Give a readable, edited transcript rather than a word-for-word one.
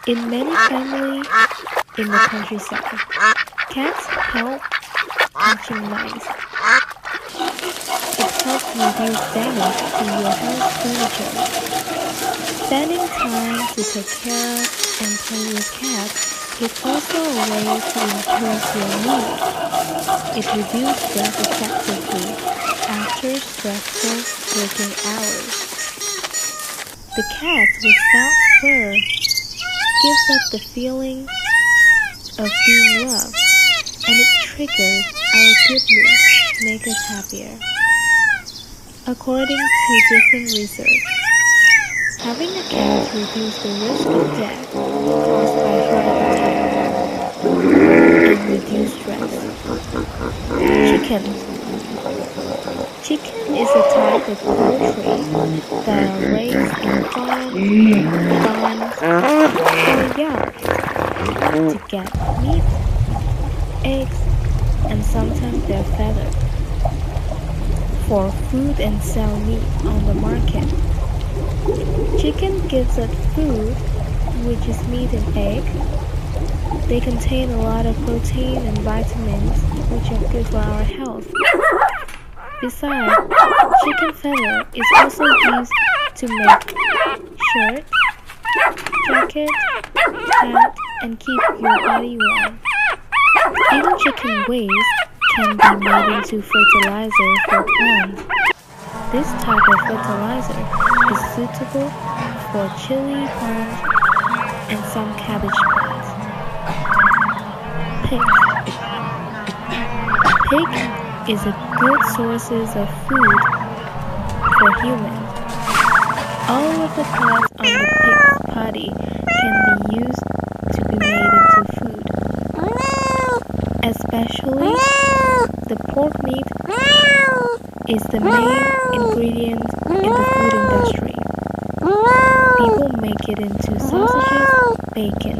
In many families in the countryside, cats help catching mice. It helps reduce damage to your house furniture. Spending time to take care of and play with cats is also a way to improve your mood. It reduces stress effectively after stressful working hours. The cat without fur gives us the feeling of being loved, and it triggers our good mood to make us happier. According to different research, having a cat reduces the risk of death caused by heart attack and reduce stress. Chicken. Chicken is a type of poultry that are raised in farms, or yards to get meat, eggs, and sometimes they're feathered for food and sell meat on the market. Chicken gives us food, which is meat and egg. They contain a lot of protein and vitamins, which are good for our health. Besides, chicken feather is also used to make shirts, jackets, hat, and keep your body warm. Even chicken waste can be made into fertilizer for plants. This type of fertilizer is suitable for chili plants and some cabbage plants. Pig is a good source of food for humans. All of the parts on the pig's body can be used to be made into food. Especially the pork meat is the main ingredient in the food industry. People make it into sausages, bacon.